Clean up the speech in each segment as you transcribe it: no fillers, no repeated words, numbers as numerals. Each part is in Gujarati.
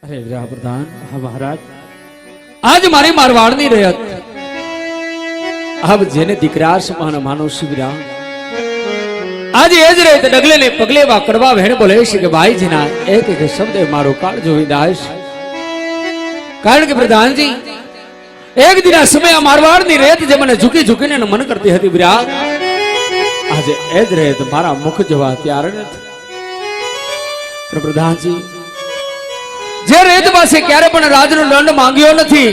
અરે વીરા પ્રધાન, હા મહારાજ, આજ મારી મારવાડની રયત આપ જેને દીકરા સમાન માનો શિવરા, આજે એ જ રીતે ડગલે ને પગલે વા કડવા ભેણ બોલે છે કે ભાઈજીના એક એક શબ્દે મારો કાળ જોઈ દાશ. કારણ કે પ્રધાનજી એક દિના સમય આ મારવાડની રેત જે મને ઝૂકી ઝૂકીને મન કરતી હતી વીરા, આજે એ જ રેત મારા મુખ જોવા તૈયાર નથી. પ્રધાનજી જે રેત પાસે ક્યારે પણ રાજનો દંડ માંગ્યો નથી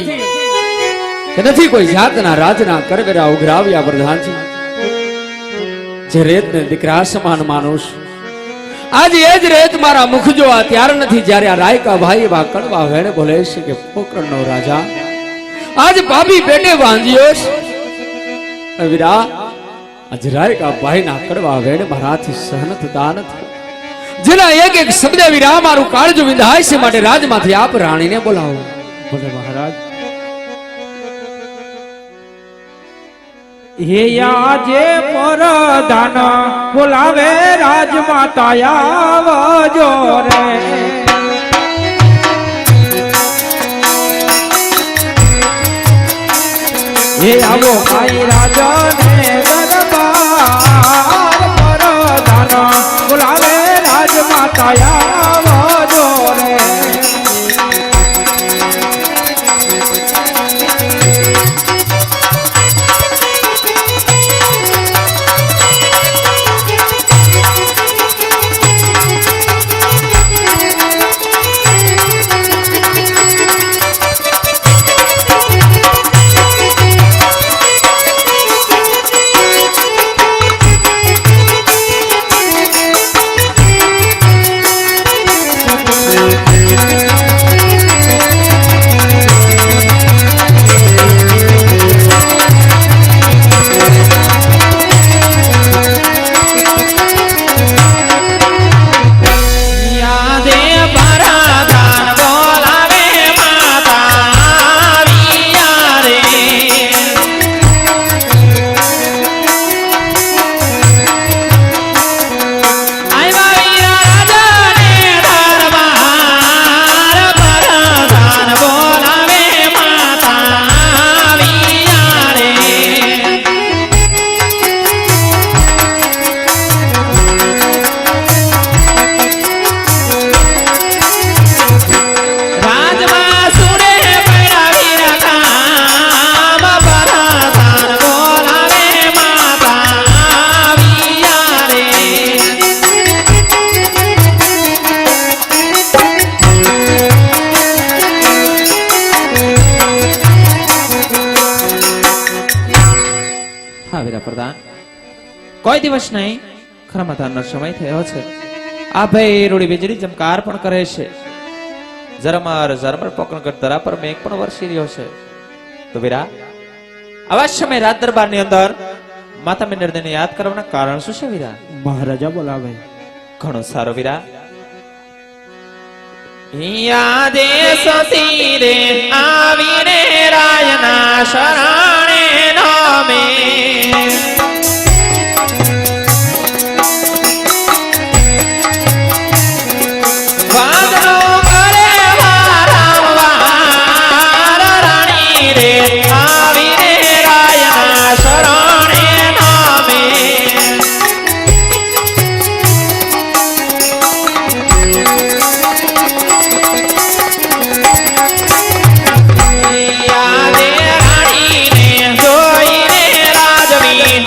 કે નથી કોઈ જાતના રાજના કરવેરા ઉઘરાવ્યા. પ્રધાનજી જે રેતને દીકરા સમાન માનુષ, આજે એ જ રેત મારા મુખ જોવા તૈયાર નથી. જ્યારે આ રાયકા ભાઈ એવા કડવા વેણે બોલે છે કે પોકરણનો રાજા આજ પાપી પેટે બાંધ્યો છે. વીરા આજ રાયકા ભાઈના કડવા વેણે મારાથી સહન થતા નથી. જેના એક એક શબ્દ વીરા મારું કાળજું વિંધાય છે, માટે રાજમાંથી આપ રાણીને બોલાવો. બોલે મહારાજ. હે આજે પરદાન બોલાવે રાજમાતા આવજો રે. હે આવો ભાઈ રાજાને દરબાર, પરદાન બોલાવે રાજમાતા આવજો રે. કોઈ દિવસ નહીં, ખરમતાનો સમય થયો છે. આ ભાઈ રૂડી વીજળી ચમકાર પણ કરે છે. ઝરમર ઝરમર પોકરણ ધરા પર મેઘ પણ વરસી રહ્યો છે. તો વીરા આવા સમય રાજ દરબારની અંદર માતા મિનરદેને યાદ કરવાના કારણ શું છે વીરા? મહારાજા બોલાવે. ઘણો સારો વીરા. યાદે સતી રે આવીને રાયના શરણે નામે, જોઈને રાજવી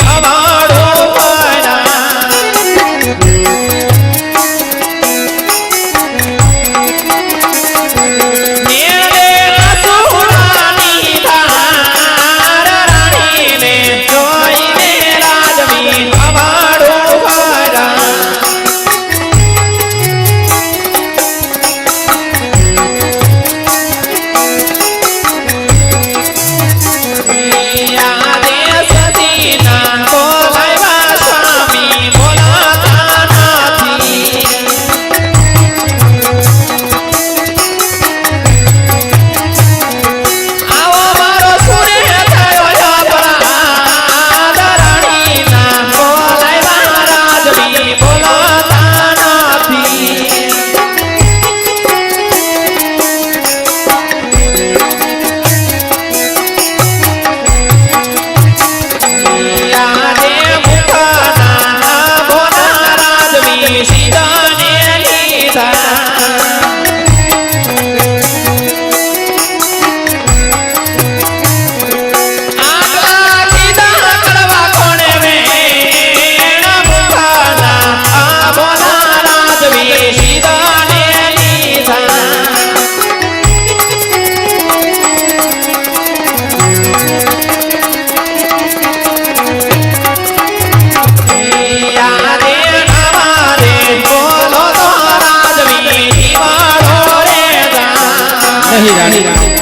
નહીં રાણી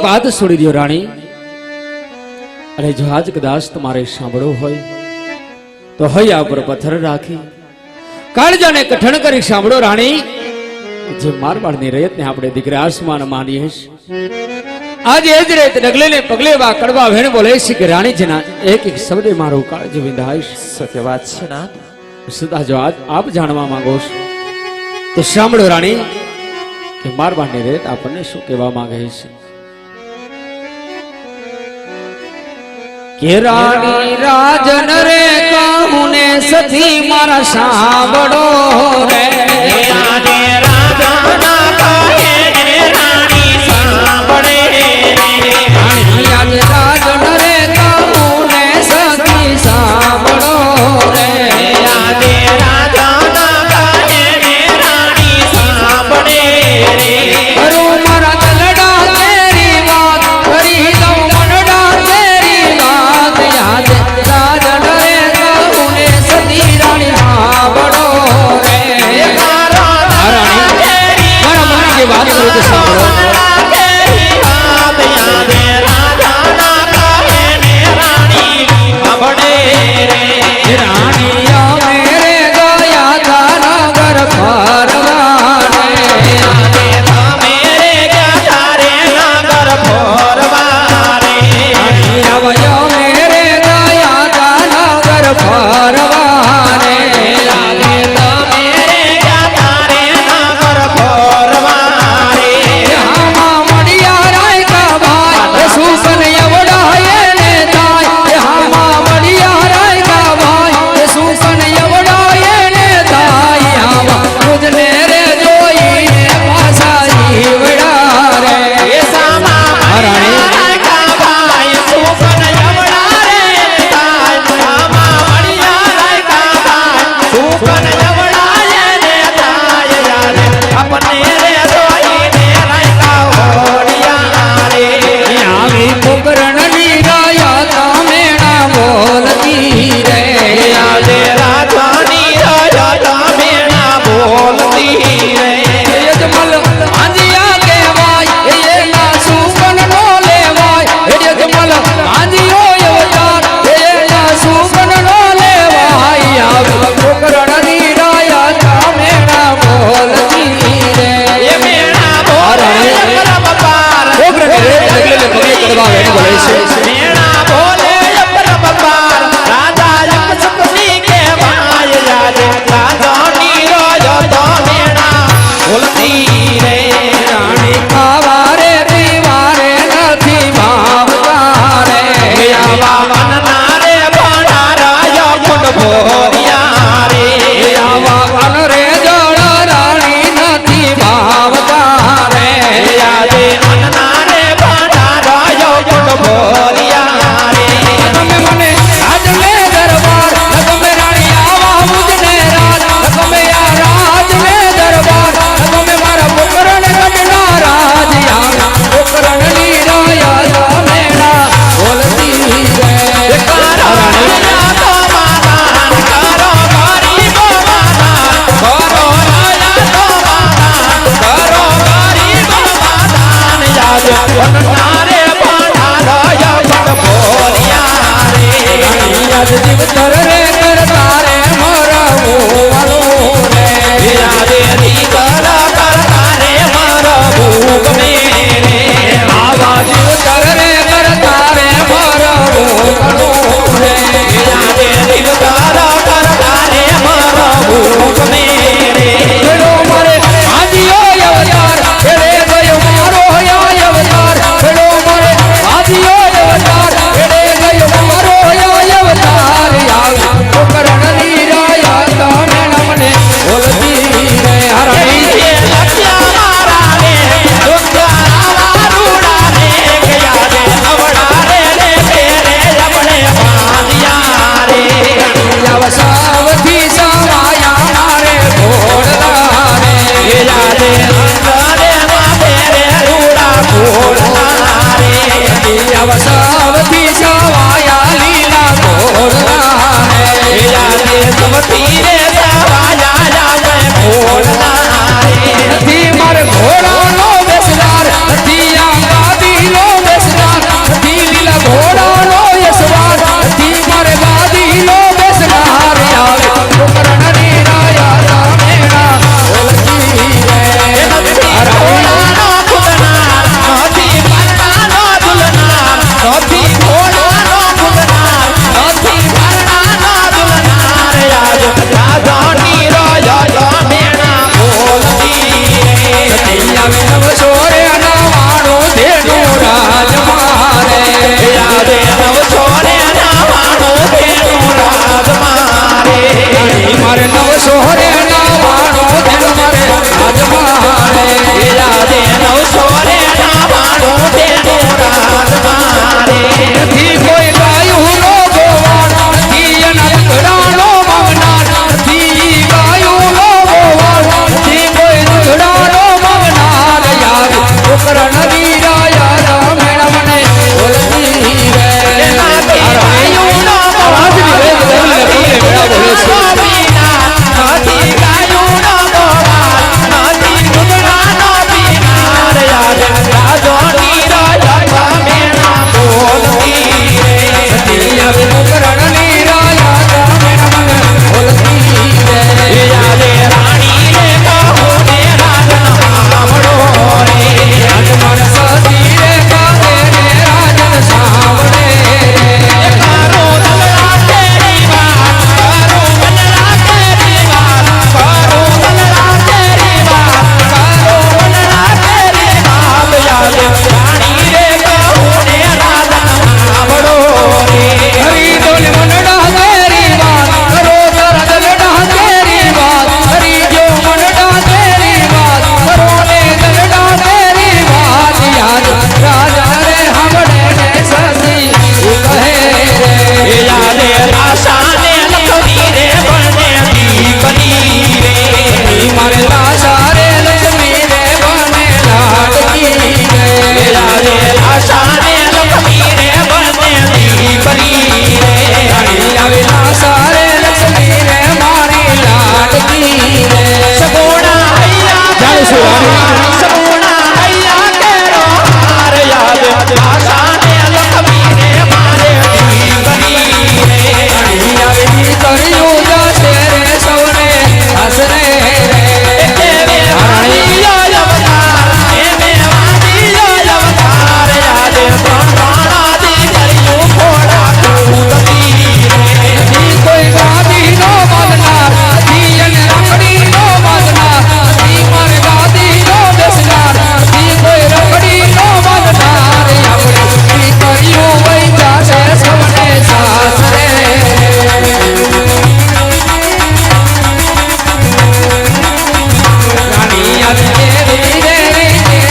વાત છોડી દો રાણી. અને જો આજ કદાચ તમારે સાંભળવું હોય તો હૈયા પર પથ્થર રાખી કાળજાને કઠણ કરી સાંભળો રાણી. જે મારવાડની રેતને આપણે દીકરા આસમાન માનીએ આજે એ જ રેત ડગલે ને પગલે વા કડવા વેણ બોલે છે કે રાણી જેના એક એક શબ્દે મારું કાળજ વિંધાય. સત્ય વાત છે ના. સદા જો આપ જાણવા માંગો છો તો સાંભળો રાણી કે મારવાડની રેત આપણને શું કહેવા માંગે છે. કે રાણી રાજન રે કહું ને સથી મારા સાંભળો રે. રાજા નવસાવથી સવાયા લીલા ઘોડના રે યાદે સવતી રે સવાયા જાવે ઘોડના રે નથી મારે ઘોડાનો બેસનાર નથી આ ગાદીનો બેસનાર નથી લીલા ઘોડાનો યશવાર નથી મારે ગાદીનો બેસનાર આવે કુકરણની રાયા રામેણા ઓલકી રે ઘોડાનો ખુદનાર નથી પરણાનો દુલનાર નથી ઘોડાનો ખુદનાર નથી પરણાનો દુલનાર યાદ રાધાની રાજા જામેણા બોલતી રે આવે નવસોરે નવાણો ધેનું રાજ મારે યાદે નવસોરે નાવાણો ધેનું રાજ મારે મારે નવસોરે નવાણો ધેનું મારે રાજ મારે યાદે નવસોરે નાવાણો ધેનું રાજ મારે નથી કોઈ ગાયું નો ગોવાળ નથી એના દુધડાનો માંગનાર નથી ગાયું નો ગોવાળ નથી કોઈ દુધડાનો માંગનાર યાર કુકરણ વીરાયા રામેણ મને ઓલતી રે નથી ગાયું નો આજ ની રે બદલે બદલે મેળા બોલે છે નથી ગાયું નો ગોવાળ નથી દુધડાનો પીનાર યાદ રાજાની રાજા જામેણા બોલતી રે આવે કુકરણની રાયા રામેણ મને ઓલતી રે યાદે રાણી રે કહો ને રાજન સાંભળો રે રાજમણ સતી રે કાલે રે રાજન સાંભળે રે કારો દલડા તેરી વાત કારો દલડા તેરી વાત કારો દલડા તેરી વાત કારો દલડા તેરી વાત યાદે રાણી રે કહો ને રાજન સાંભળો રે હરી ડોલ મનડા તેરી વાત કરો તારા દલડા તેરી વાત હરી જો મનડા તેરી વાત કરો ને દલડા તેરી વાત યાદ રાજા રે હમણે ને સતી કહે રે યાદે આશાને લખવી રે બને દીકરી રે મારે લાશા રે લક્ષ્મી રે બને લાડકી રે યાદે આશાને લખવી રે બને દીકરી રે આવે લાશા રે લક્ષ્મી રે મારી લાડકી રે સગુણા હૈયા જાણે છે રાણી. સગુણા હૈયા કેરો હાર યાદ આશાને લખવી રે મારે દીકરી રે આવે કર્યું જશે રે સૌને હસરે રે એવે વાદીયો અવતાર એવે વાદીયો અવતાર યાદ પ્રાણા દીકરીઓ ઘોડા કૂદતી રે ઈ કોઈ ગાદી નો બાંધનાર ઈ એને રખડી નો બાંધનાર ઈ મારે ગાદી નો બેસનાર ઈ કોઈ રખડી નો બાંધનાર આપણે ઈ કર્યું વઈ જાશે સૌને સાસરે રાણી આજે રે રે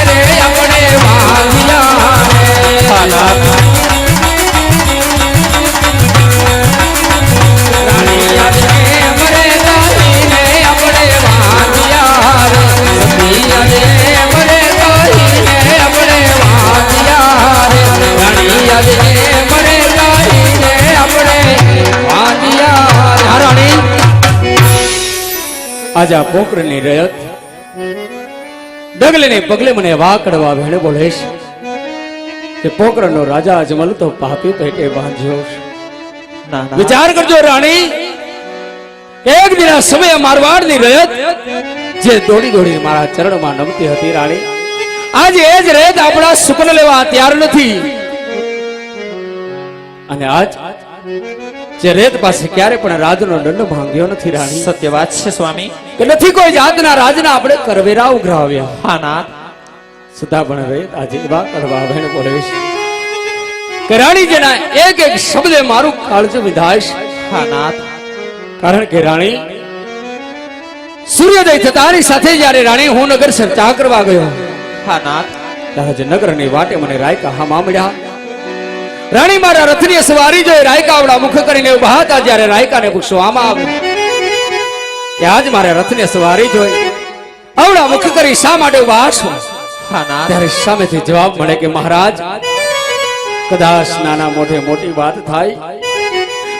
રે આપણે વાંધિયા રે રાણી આજે મરે કાહીને આપણે વાંધિયા રે સતી આજે મરે કાહીને આપણે વાંધિયા રે રાણી આજે મરે કાહીને આપણે વાંધિયા રે હા રાણી આજ આ પોકરણની રયત ડગલે ને પગલે મને વાકડવા ભેણે બોલેશ કે પોકરણનો રાજા અજમલ તો પાપી પેટે બાંધ્યો છે. ના ના વિચાર કરજો રાણી એક દિન આ સમયે મારવાડની રયત જે દોડી દોડી મારા ચરણમાં નમતી હતી રાણી આજે એ જ રયત આપણા સુકન લેવા તૈયાર નથી અને આજ જે રેત પાસે ક્યારે પણ રાજનો દંડ માંગ્યો નથી રાણી સત્ય વાત છે સ્વામી કે નથી કોઈ જાતના રાજના આપણે કરવેરા ઉઘરાવ્યા હા નાથ સદા પણ રેત આજે એવા કરવા ભેણ બોલે છે કે રાણી જેના એક એક શબ્દે મારું કાળજ વિધાય છે. હા નાથ કારણ કે રાણી સૂર્યોદય થતાની સાથે જ્યારે રાણી હું નગર ચર્ચા કરવા ગયો હા નાથ ત્યારે જે નગરની વાટે મને રાયકા હામા મળ્યા રાણી મારા રથની સવારી જોઈ રાયકા આવડા મુખ કરીને ઉભા હતા જ્યારે રાયકાને પૂછવામાં આવ્યું કે આજ મારે રથની સવારી જોઈ આવડા મુખ કરી શા માટે ઉભા છો હા નાથ ત્યારે સામેથી જવાબ મળે કે મહારાજ કદાચ નાના મોઢે મોટી વાત થાય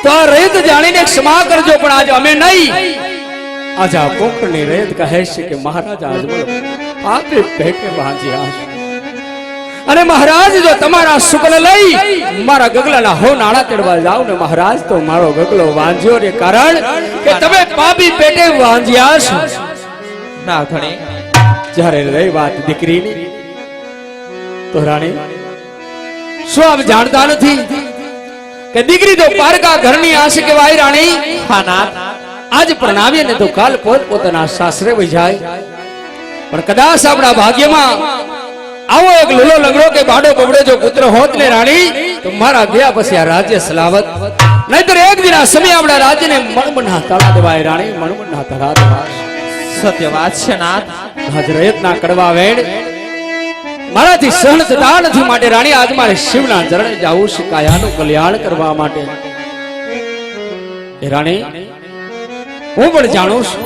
તો આ રેત જાણીને ક્ષમા કરજો, પણ આજ અમે નહીં. આજ આ પોખરની રેત કહે છે કે મહારાજ આજમલ આપે પેટે બાંધ્યા છે. અને મહારાજ જો તમારા શુકલ લઈ મારા ગગલાના હો નાણા તેડવા જાવ ને મહારાજ, તો મારો ગગલો વાંધ્યો ને કારણ કે તમે પાપી પેટે વાંધ્યા છો. ના ધણી, જ્યારે રહી વાત દીકરીની, તો રાણી શું આપ જાણતા નથી કે દીકરી તો પારકા ઘરની આશી કહેવાય રાણી. હા નાથ, આજ પ્રણાવીએ ને તો કાલ પોત પોતાના સાસરે વહી જાય. પણ કદાચ આપણા ભાગ્યમાં આવો એક લુલો લંગડો કે બાડો બબડો જો પુત્ર હોત ને રાણી, તો મારા ગયા પછી આ રાજ્ય સલાવત. નહીતર એક દિન આ સમય આપણા રાજ્યને મણમણના તાળા દેવાય રાણી, મણમણના તાળા દેવાય. સત્ય વાત છે નાથ. આજ રયતના કડવા વેણ મારાથી સહન થતા નથી, માટે રાણી આજ મારે શિવના ચરણે જાવું છે કાયાનું કલ્યાણ કરવા માટે. એ રાણી, હું પણ જાણું છું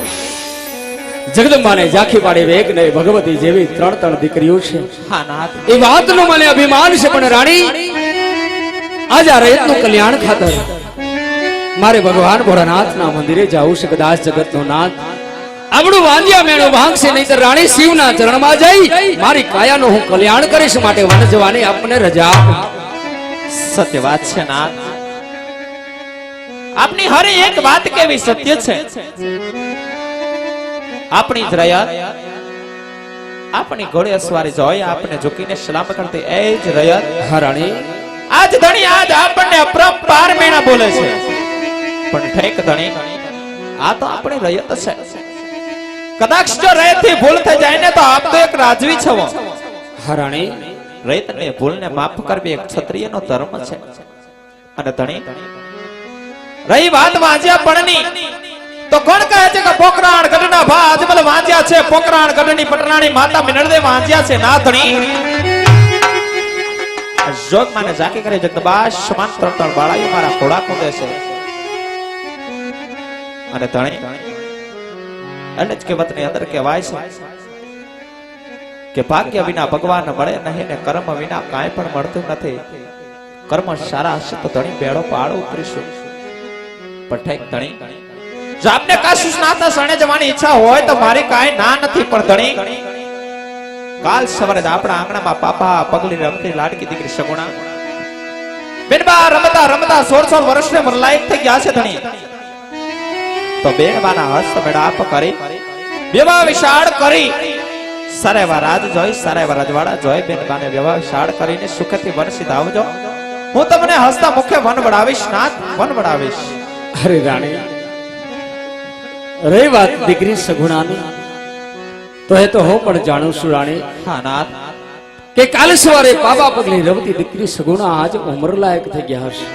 જગદંબાને ઝાંખી પાડે વેગ ને ભગવતી જેવી ત્રણ દીકરીઓ છે. હા નાથ, એ વાતનું મને અભિમાન છે, પણ રાણી આજ આ રયતનું કલ્યાણ ખાતર મારે ભગવાન ભોળાનાથના મંદિરે જાવું છે. કદાચ જગતનો નાથ આપણું વાંધ્યા મેળો ભાંગશે, નહીતર રાણી શિવના ચરણમાં જઈ મારી કાયાનું હું કલ્યાણ કરીશ. માટે વન જવાની આપને રજા આપો. સત્ય વાત છે નાથ. આપની હરે એક વાત કેવી સત્ય છે. આપણી જ રયત આપણી ઘોડે અસવારી જોઈ આપને ઝૂકીને સલામ કરતી એ જ રયત. હા રાણી, આજ ધણી આજ આપણને અપરંપાર મેણા બોલે છે, પણ ઠેક ધણી આ તો આપણી રયત છે. કદાચ જો રયત થી ભૂલ થઈ જાય ને તો આપ તો એક રાજવી છો. હા રાણી, રયતને ભૂલને માફ કરવી એક ક્ષત્રિયનો ધર્મ છે. અને ધણી રહી વાત વાંજ્યા પણની, તો કોણ કહે છે કે પોકરાણ ગઢના ભા અજમલ વાંજ્યા છે, પોકરાણ ગઢની પટરાણી માતા મિનળદે વાંજ્યા છે. ના ધણી, જોગ માને ઝાંકી કરે જગદંબા સમાન ત્રણ બાળાઓ મારા ઘોડા કૂદે છે. અને ધણી એટલે જ કહેવતની અંદર કહેવાય છે કે ભાગ્ય વિના ભગવાન મળે નહીં ને કર્મ વિના કાંઈ પણ મળતું નથી. કર્મ સારા હશે તો ધણી બેડો પાડો ઉતરીશું. પણ ઠેક ધણી, જો આપને કાશીનાથના શરણે જવાની ઈચ્છા હોય તો મારી કાંઈ ના નથી. પણ ધણી કાલ સવારે આપણા આંગણામાં પાપા પગલી રમતી લાડકી દીકરી સગુણા બેનબા રમતા રમતા 16 વર્ષને મરલાયક થઈ ગયા છે. ધણી તો બેનબાના હસ્ત મેળાપ કરી વિવાહ વિશાળ કરી સારેવા રાજ જોઈ સારેવા રજવાડા જોઈ બેનબાને વિવાહ વિશાળ કરીને સુખથી વન સીધાવજો. હું તમને હસતા મુખે વન વડાવીશ નાથ, વન વડાવીશ. અરે રાણી, રહી વાત દીકરી સગુણાની, તો એ તો હું પણ જાણું છું રાણી. હા નાથ, કે કાલે સવારે પાપા પગલી રમતી દીકરી સગુણા આજ ઉંમર લાયક થઈ ગયા હશે.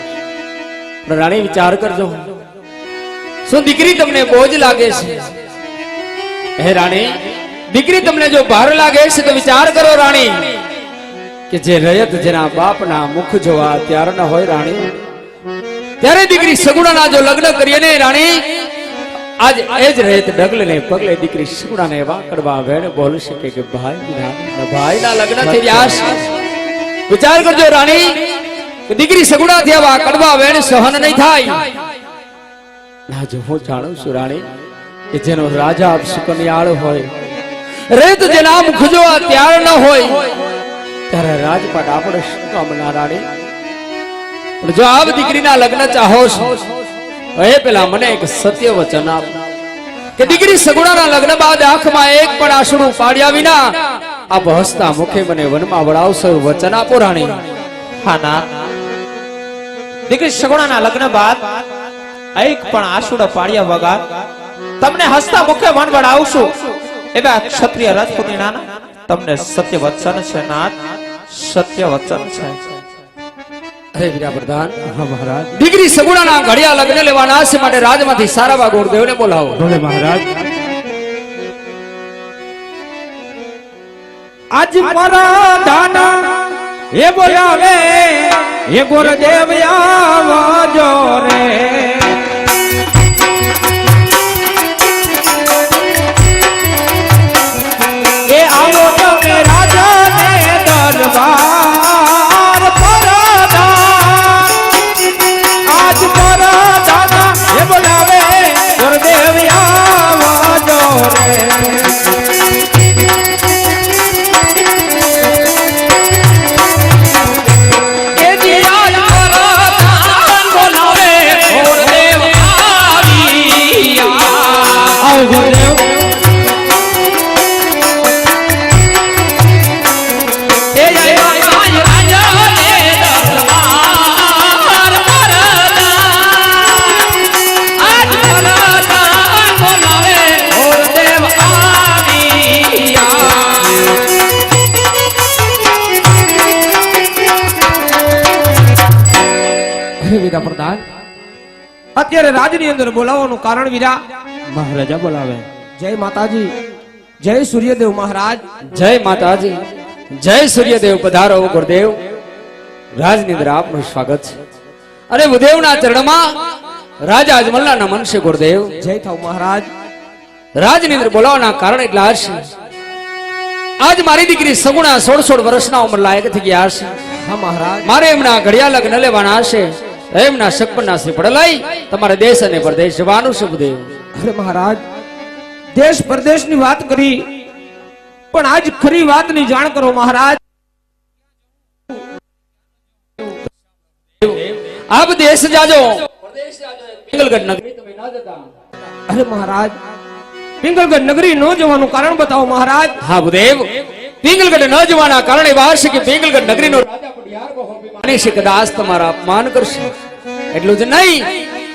પણ રાણી વિચાર કરજો, શું દીકરી તમને બોજ લાગે છે? હે રાણી, દીકરી તમને જો ભાર લાગે છે તો વિચાર કરો રાણી, કે જે રયત જેના બાપના મુખ જોવા ત્યાર ન હોય રાણી, ત્યારે દીકરી સગુણાના જો લગ્ન કરીએ ને રાણી, આજ એ જ રયત ડગલે ને પગલે દીકરી સગુણાને એવા કડવા વેણ બોલી શકે કે ભાઈના લગ્ન થઈ રહ્યા છે. વિચાર કરજો રાણી, કે દીકરી સગુણાથી આવા કડવા વેણ સહન નહીં થાય. ના, જો હું જાણું છું રાણી, કે જેનો રાજા સુકન્યાળ હોય, રેત જેના મુખ જોવા ત્યાર ન હોય, ત્યારે રાજપાટ આપણે શું કામના રાણી? પણ જો આપ દીકરીના લગ્ન ચાહો છો, એ પેલા મને એક સત્ય વચન આપ, કે દીકરી સગુણાના લગ્ન બાદ આંખમાં એક પણ આંસુડું પાડ્યા વિના આપ હસતા મુખે મને વનમાં વડાવશો એવું વચન આપો રાણી. હા ના, દીકરી સગુણાના લગ્ન બાદ એક પણ આંસુડો પાડ્યા વગર તમને હસતા મુખે વન વડાવશું એવા ક્ષત્રિય રાજપુતીના તમને સત્ય વચન છે નાથ, સત્ય વચન છે. અરે વીરા પ્રધાન, હા મહારાજ, દીકરી સગુણાના ઘડિયા લગ્ન લેવાના છે, માટે રાજમાંથી સારાવા ગુરુદેવને બોલાવો. ભલે મહારાજ. આજ મારા દાના એ બોલાવે એ ગુરુદેવ આવજો રે. એ આવો તમે રાજાને દરબાર પર અરે વીરા પ્રધાન, અત્યારે રાજની અંદર બોલાવવાનું કારણ વીરા મહારાજા બોલાવે. જય માતાજી, જય સૂર્યદેવ મહારાજ. જય માતાજી, જય સૂર્યદેવ. પધારો ગુરુદેવ. રાજની અંદર આપનું સ્વાગત છે. અને ભૂદેવના ચરણમાં રાજા અજમલના નમન છે ગુરુદેવ. જય થાવ મહારાજ. રાજની અંદર બોલાવવાના કારણ એટલા હશે, આજ મારી દીકરી સગુણા 16 વર્ષના ઉંમર લાયક થઈ ગયા હશે. હા મહારાજ. મારે એમના ઘડિયા લગ્ન લેવાના હશે. એમના શકપના શ્રીફળ લઈ તમારે દેશ અને પરદેશ જવાનું છે ભૂદેવ. અરે મહારાજ, દેશ પરદેશની વાત કરી, પણ આજ ખરી વાતની જાણ કરો મહારાજ. આપ દેશ જાજો, પિંગલગઢ નગરી તમે ના જતા. અરે મહારાજ, પિંગલગઢ નગરી ન જવાનું કારણ બતાવો મહારાજ. હા ભૂદેવ, પિંગલગઢ ન જવાના કારણે વારસે કે પિંગલગઢ નગરીનો રાજા પડિયાર માની છે, કદાચ તમારા અપમાન કરશે. એટલું જ નહીં,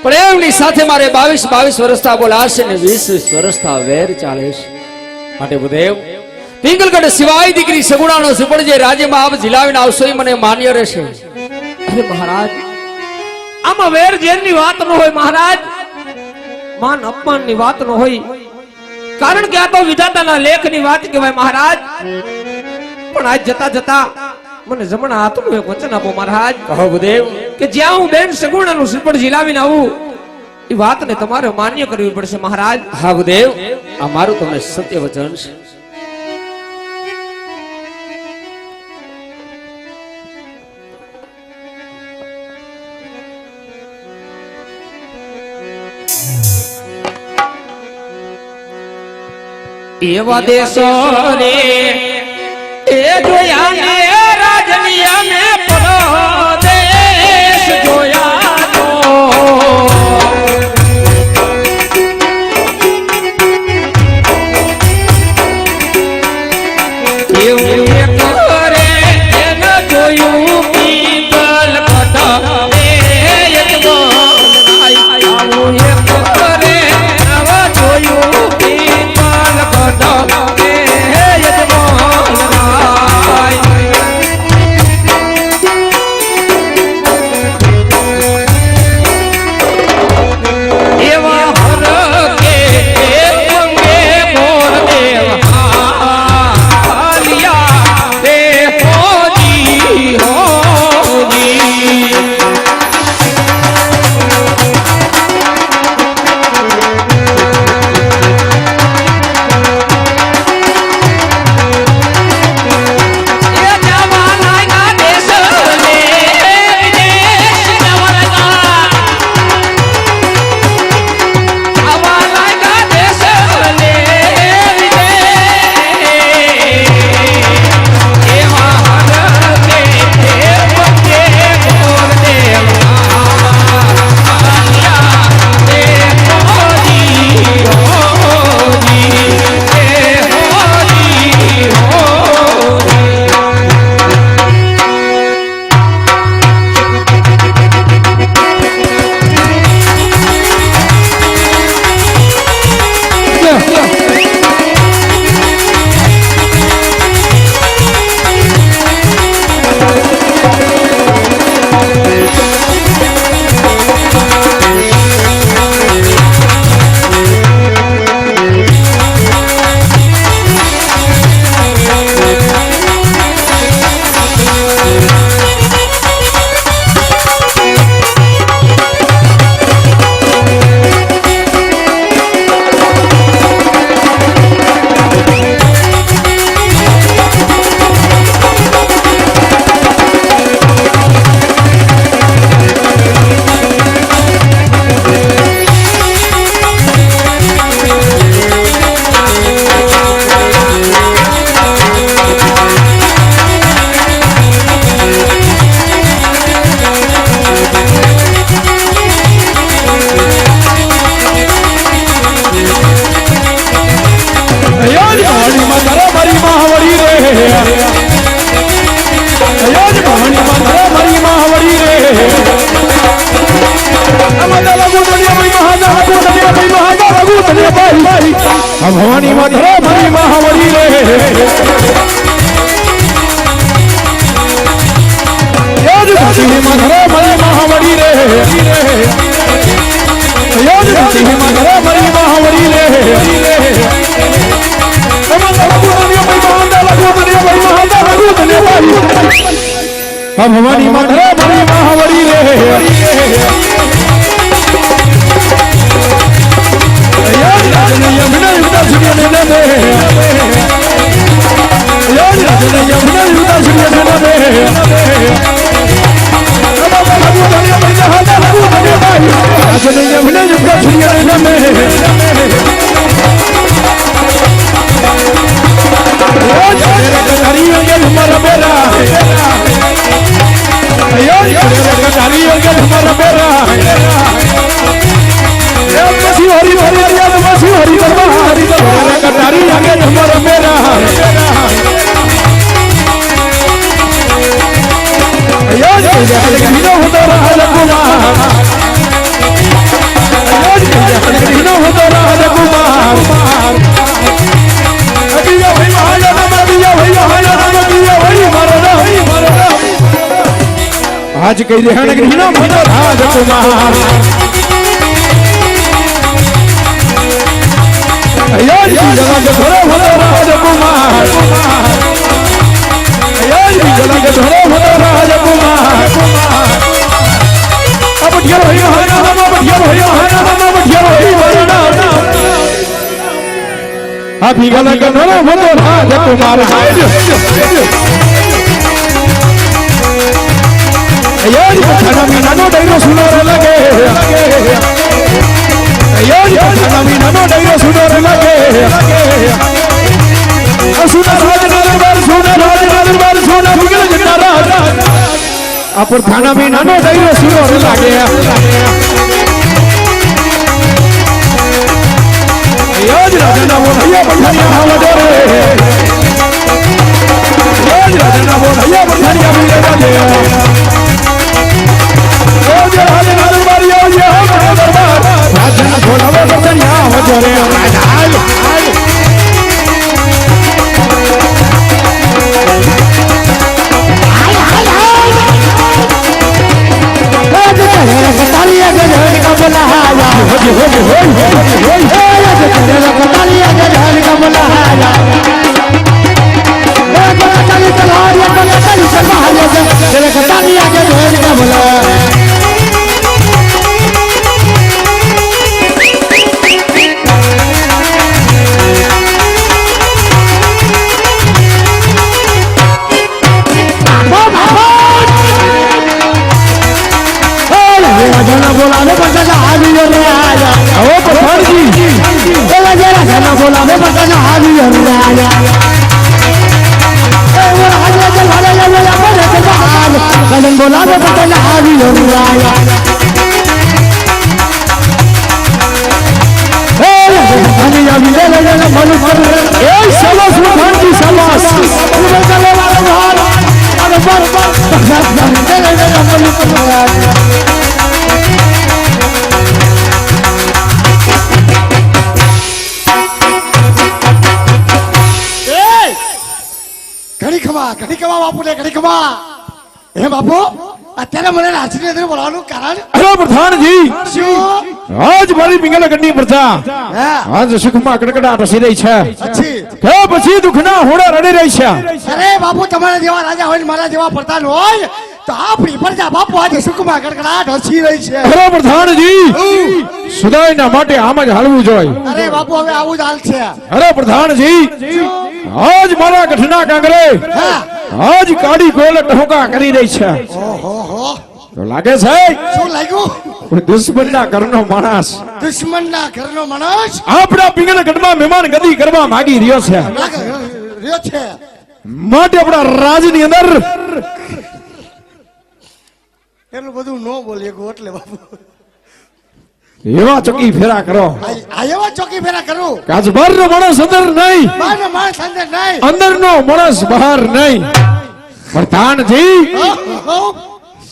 પણ એમની સાથે મારે 22 વર્ષથી બોલાશે ને 20 વર્ષથી વેર ચાલે છે. માટે ભૂદેવ, પિંગલગઢ સિવાય દીકરી સગુણાનો સુપડ જે રાજ્યમાં આપ જિલાવીને આવશો એ મને માન્ય રહેશે. અરે મહારાજ, આમાં વેર ઝેરની વાત ન હોય મહારાજ, માન અપમાનની વાત ન હોય, કારણ કે આ તો વિધાતાના લેખની વાત કહેવાય મહારાજ. પણ આજ જતા જતા મને જમણા હાથનું એક વચન આપો મહારાજ. કહો ભૂદેવ. કે જ્યાં હું બેન સગુણાનું શ્રીફળ ઝીલાવીને આવું એ વાતને તમારે માન્ય કરવી પડશે મહારાજ. હા ભૂદેવ, આ મારું તમને સત્ય વચન છે. એવા દેશો રે એ જોયા ને રાજની અમે પરદેશ જોયા નો. એવું એક રે એને જોયું પિંગલગઢ રે યજમાન આવું એક રે આવા જોયું પિંગલગઢ રે યજમાન એવા હર કે મંગે મોર દેવ હાલિયા દે હોજી હોજી. એ જવાના દેશ લે વિદેશ જવાના, જવાના દેશ લે વિદેશ. એવા હર કે મંગે મોર દેવ હાલિયા દે હોજી હોજી દે હોજી હોજી. ભવાની માં ધરા ભરી મહાવરી રે યાદ ભરી માં ધરા ભરી મહાવડી રે યાદ નથી માધરે મારી મહાવડી રે ભવાની માધરે મારી મહાવડી રે યમુના યુદ્ધ સુનિયને દે યમુના યુદ્ધ સુનિયને દે યમુના યુદ્ધ સુનિયને દે કટારી અંગે હમારા બેરા કટારી અંગે હમારા બેરા મસી હરી હરી યાદ મસી હરી હરી કટારી અંગે હમારા બેરા યાદ કીનો હોતો રાજ કુમાર યાદ કીનો હોતો રાજ કુમાર आज कई रहन ग्रहण मनो राजकुमार यार की जगह के धरो मनो राजकुमार यार की जगह के धरो मनो राजकुमार अब ढेर होया है ना अब ढेर होया है ना अब ढेर होया ना आप ही गला के धरो मनो राजकुमार यार खाना मीना नो डायरो सुनर लगे यार खाना मीना नो डायरो सुनर लगे सुनर राज दरबार सुनर बिगड़ जटा राज अपर खाना मीना नो डायरो सुनर लगे यार राजना वो भैया बंधनिया हवा दे यार राजना वो भैया बंधनिया बिगड़ दे ઘડી ખવા બાપુ ને ઘડી ખવા હે બાપુ અત્યારે મને રાજની અંદર બોલાવવાનું કારણ અરે પ્રધાનજી શું આજ મારી પિંગલા ગઢની પ્રજા આજ સુખમાં કડકડાટ હસી રહી છે અચ્છી કે પછી દુખના હોડા રડી રહી છે અરે બાપુ તમારા જેવા રાજા હોય ને મારા જેવા પ્રધાન હોય તો આપણી પ્રજા બાપુ આજે સુખમાં કડકડાટ હસી રહી છે અરે પ્રધાનજી સુદાયના માટે આમ જ હાલવું જોઈએ અરે બાપુ હવે આવું જ હાલ છે અરે પ્રધાનજી આજ મારા ગઢના કાંગરે આજ કાડી કોલ ઢોકા કરી રહી છે ઓહો તો લાગે છે શું લાગ્યું કોઈ દુશ્મનના ઘરનો માણસ દુશ્મનના ઘરનો માણસ આપણા પિંગલા ગઢમાં મહેમાન ગદી કરવા માંગી રહ્યો છે રહ્યો છે માટે આપણા રાજની અંદર એટલું બધું ન બોલીએ એટલે બાપુ એવા ચોકી ફેરા કરો આ એવા ચોકી ફેરા કરું કાજ બહારનો માણસ અંદર નહીં બાનો માણસ અંદર નહીં અંદરનો માણસ બહાર નહીં પ્રધાનજી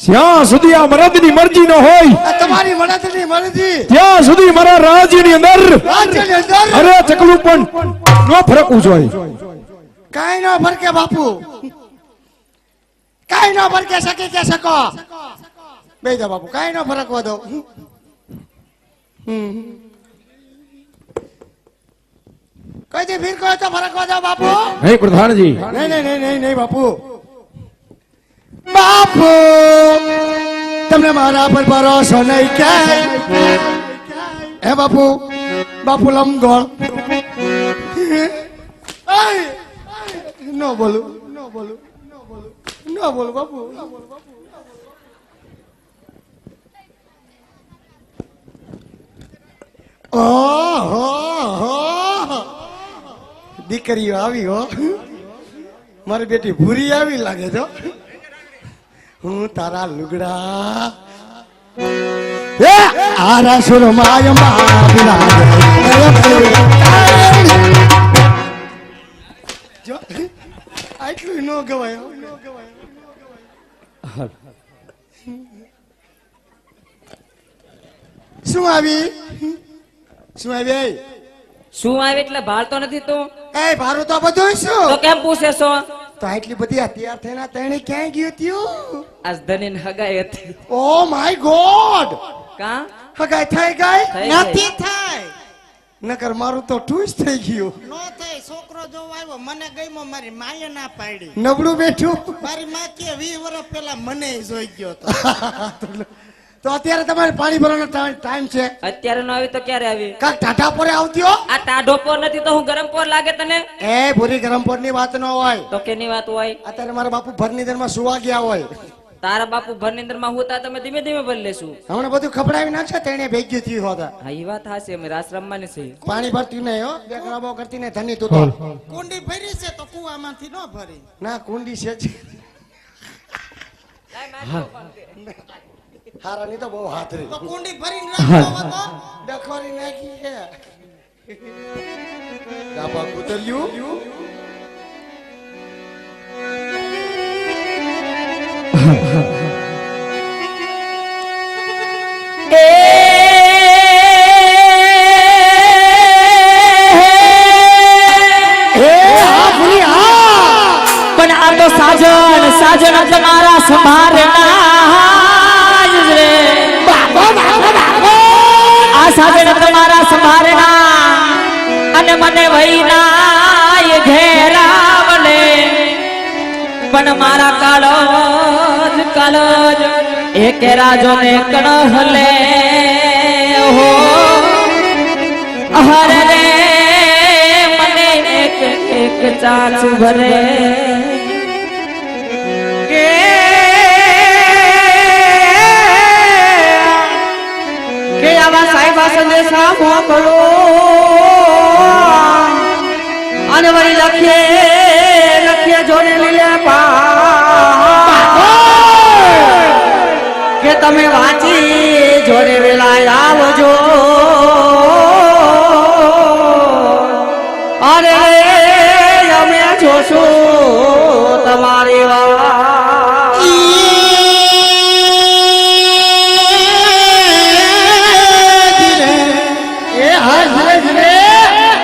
જ્યાં સુધી આ મરદની મરજી ન હોય આ તમારી મરદની મરજી ત્યાં સુધી મારા રાજ્યની અંદર રાજ્યની અંદર અરે ચકલું પણ ન ફરકવું જોઈએ કાઈ ન ફરકે બાપુ કાઈ ન ફરકે સકી કે શકો બે જા બાપુ કાંઈ ન ફરકવા દો કઈ દી ફીર કહો તો ફરકવા દો બાપુ નહીં પ્રધાનજી નહીં નહીં નહીં નહીં નહીં બાપુ બાપુ તમને મારા પર ભરોસો નહીં ક્યાંય હે બાપુ બાપુ લંબગોળ ન બોલું ન બોલું ન બોલું બાપુ ઓહો દીકરીઓ આવી હો મારી બેટી ભૂરી આવી લાગે છો હું તારા લુગડા આરા સુર માય જો આટલું ન ગવાય શું આવી શું આવી શું આવે એટલે ભાળતો નથી તું એ ભારું તો બધું તો શું કેમ પૂછે છો તો આટલી બધી હથિયાર થઈને તેણે ક્યાંય ગયું થયું આજ ધની હગાઈ હતી ઓ માય ગોડ કા હગાઈ થઈ ગઈ થઈ ગઈ. નથી થઈ નકર મારું તો ઠૂસ થઈ ગયું નો થઈ છોકરો જો આવ્યો મને ગઈમો મારી માએ ના પાડી નબળું બેઠું મારી માં કે 20 વર્ષ પહેલા મને જોઈ ગયો તો તો અત્યારે તમારે પાણી ભરવાનો ટાઈમ છે અત્યારે નો આવી તો ક્યારે આવી કાક ટાટા પોરે આવતી હો આ ટાઢો પોર નથી તો હું ગરમ પોર લાગે તને એ ભૂરી ગરમ પોર ની વાત ન હોય તો કેની વાત હોય અત્યારે મારા બાપુ ભરની માં સુવા ગયા હોય તારા બાપુ ભરની માં હોતા તમે ધીમે ધીમે ભરી લેશું હમણાં બધું ખબડાવી નાખશે તેને ભેગ્યું થયું હોતા હા એ વાત હાશે અમે રાસ રમવાની છે પાણી ભરતી નહીં હો બે ખરાબો કરતી નહીં ધની તું તો કુંડી ભરી છે તો કુવામાંથી ન ભરી ના કુંડી છે જ. હારાની તો બહુ હાથરી તો કુંડી ભરીને રાખતો હતો ડખોરી નાખી છે ડાબા કૂતર્યું પણ આ તો સાજન સાજન તમારા સંભારણા જ રે આ સાજન તમારા સંભારણા અને મને વહીના ઘેરાવલે પણ મારા કાળજ એક રાજો ને કણહલે હો હરે રે મને એક એક ચાચ ભરે કે આવા સાહેબા સંદેશા મોકલો અને વળી લખીએ જોડે લીલે કે તમે વાંચી જોડે વેલા આવજો અરે અમે જોશું તમારી વાત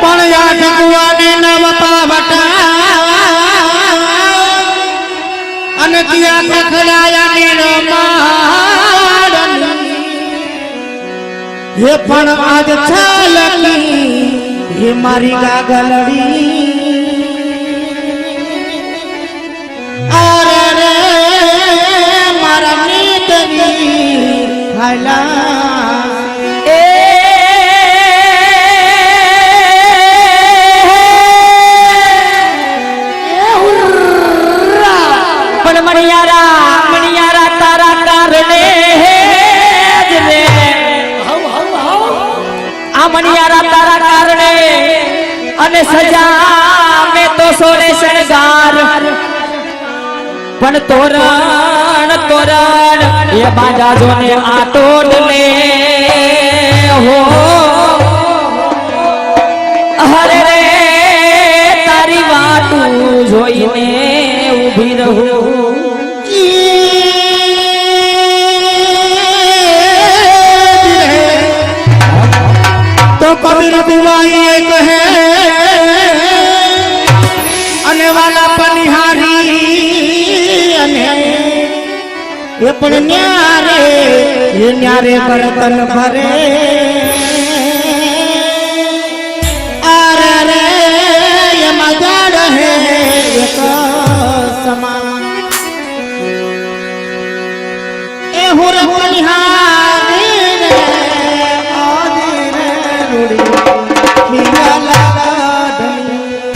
પણ યાદ કુવાને નવતા બટા અને ત્યાં ખખડાયા નિરમાડ હે પણ આજ છલકી હે મારી ગાગલડી અરે રે મારા નીતરી હાલા પણ મણિયારા તારા કારણે જ રે આ મણિયારા તારા કારણે અને સજા મેં તો સોરે શણગાર પણ તોરણ તોરણ એ બાજા જોને આ તોડને હો હરે રે તારી વાતું જોઈને ઊભી રહું તો કબીર બુવાઈ કહે અને વાલા પનિહારી અને એ પણ ન્યારે એ ન્યારે બર્તન ભરે અરે રે એમાં જાડ હે એક સમાન એ હુર પનિહારી રે આજી રે રૂડી મીરા લાડની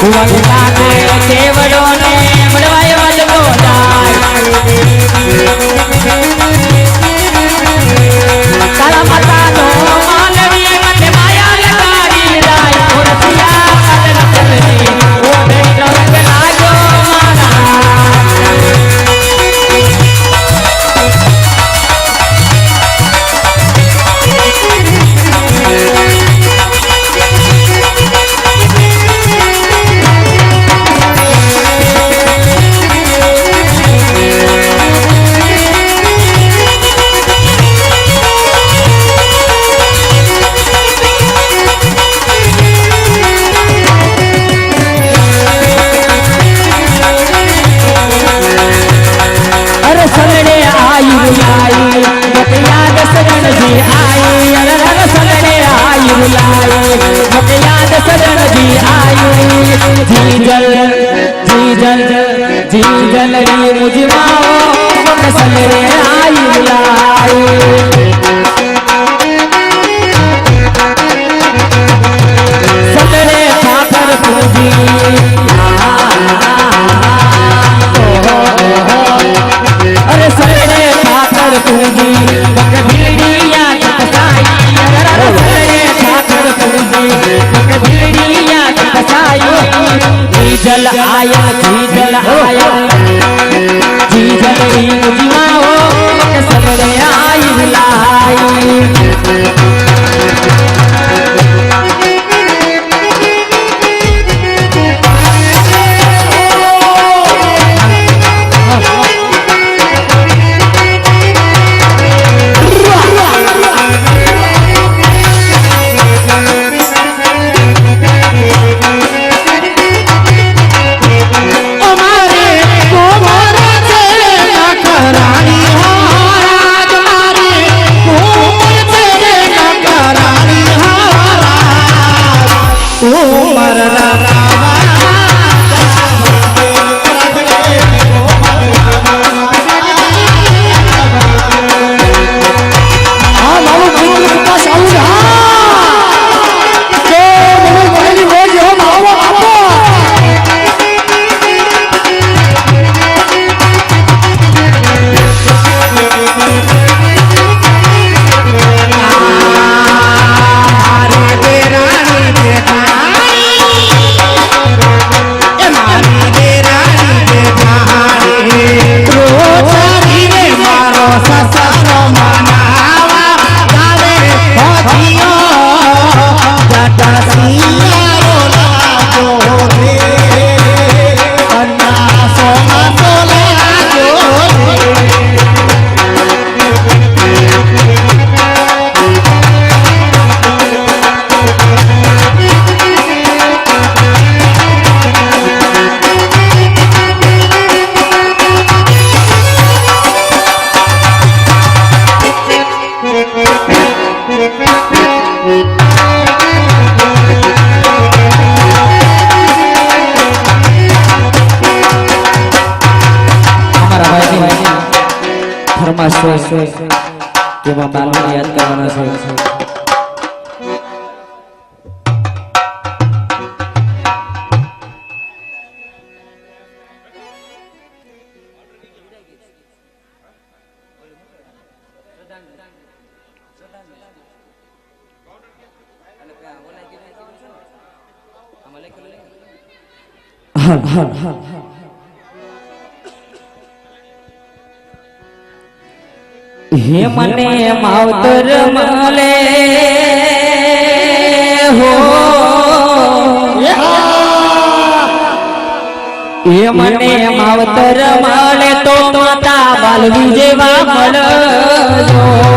વગડાને કેવડોને મળવાય વજનો જાય તારા માતાનો માનવી મને માયા લગાડી જાય ઓરસિયા કદન ચલની ઓઢે રંગ લાગ્યો મારા जल आया जी जल जीवाओ सबरे आई बुलाई જેમાં બાલને યાદ કરવાના છે હે મને માવતર મળે હો હે મને માવતર મળે તો માતા બાલવી જેવા મળજો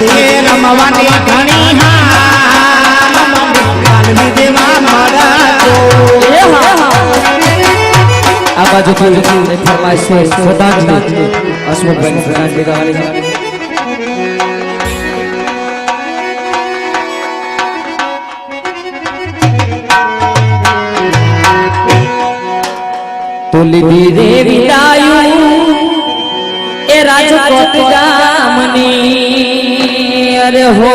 એ રમવાની ઘણી હા કાલની દેવા મારા તો આ બાજુ ફરમાઈશ છે શ્રદ્ધાંજલિ હસમુખભાઈ શ્રદ્ધાંજલિ ગાવાની છે. તો લીધી રે વિદાયું એ રાજકોટ ગામની અરે હો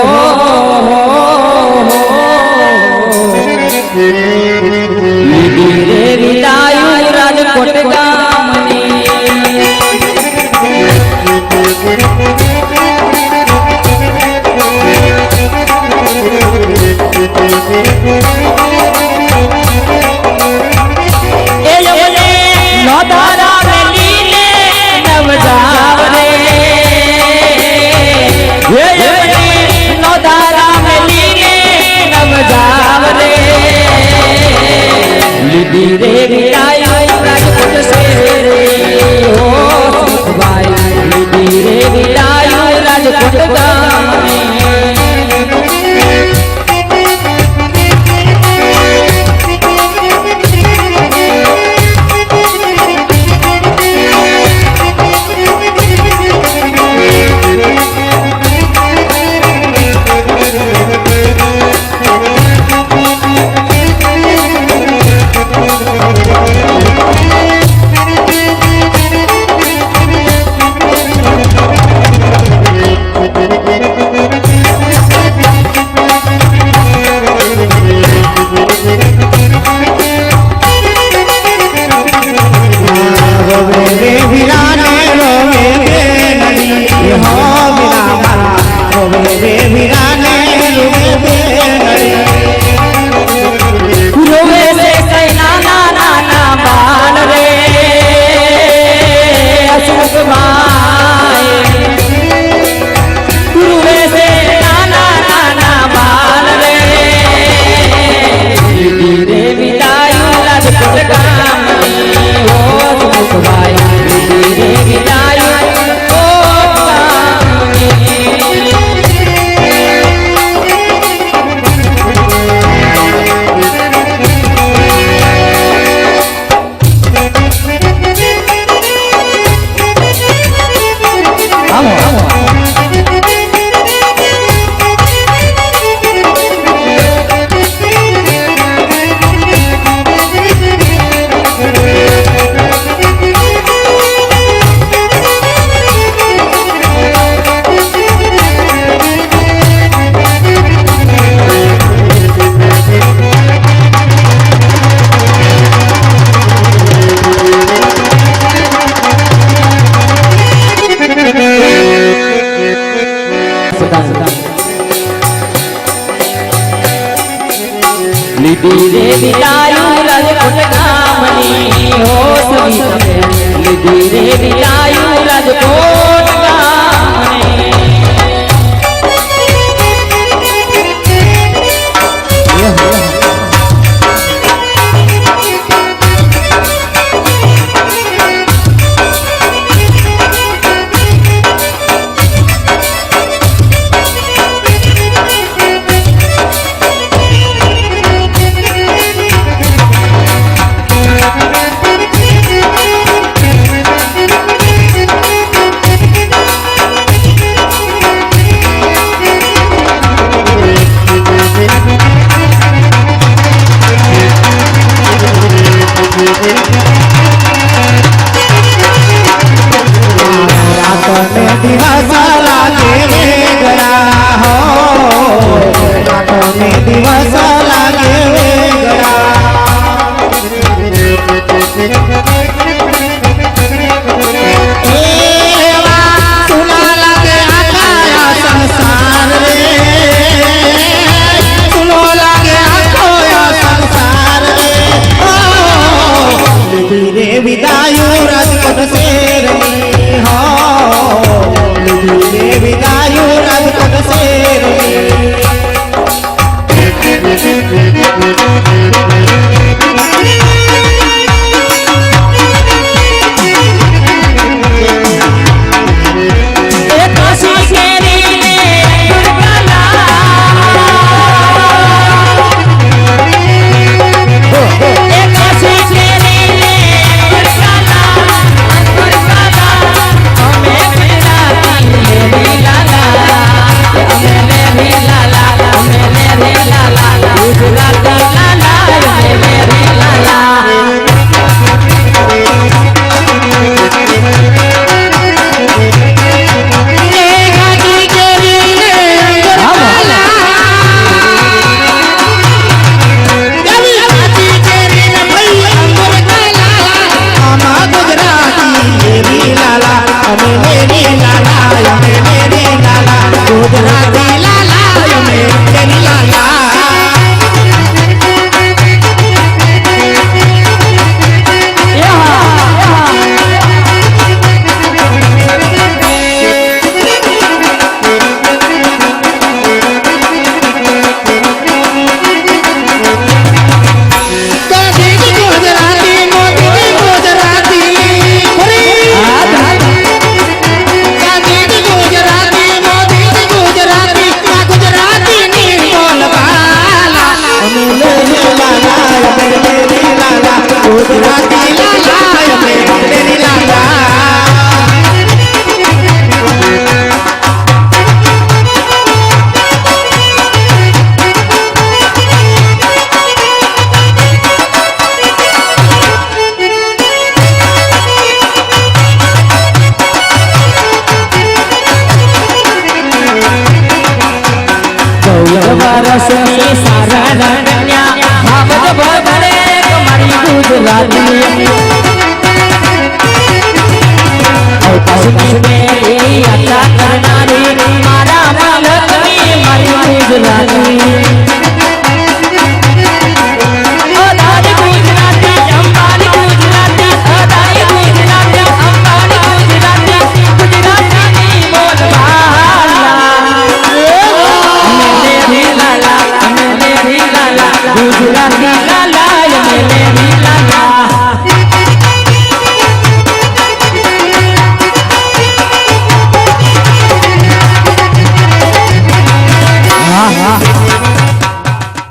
લીધી રે વિદાયું રાજકોટ ગામની નોધારા મેલીને નવજાવ રે નોધારા મેલીને નવજાવ રે લીધી રે વિદાય રાજકોટ શહેર રે ઓ સુખભાઈ લીધી રે વિદાય રાજકોટ ગામની લીધી રે વિદાયું રાજકોટ ગામની હો સવી લીધી રે વિદાયું રાજકોટ ગામની વર્ષની સારા રણ્યા ભાવજ ભરે મારી ગુજરાતી અવકાશની મેરી યાત્રા કરનારી મારા માલકની મારી ગુજરાતી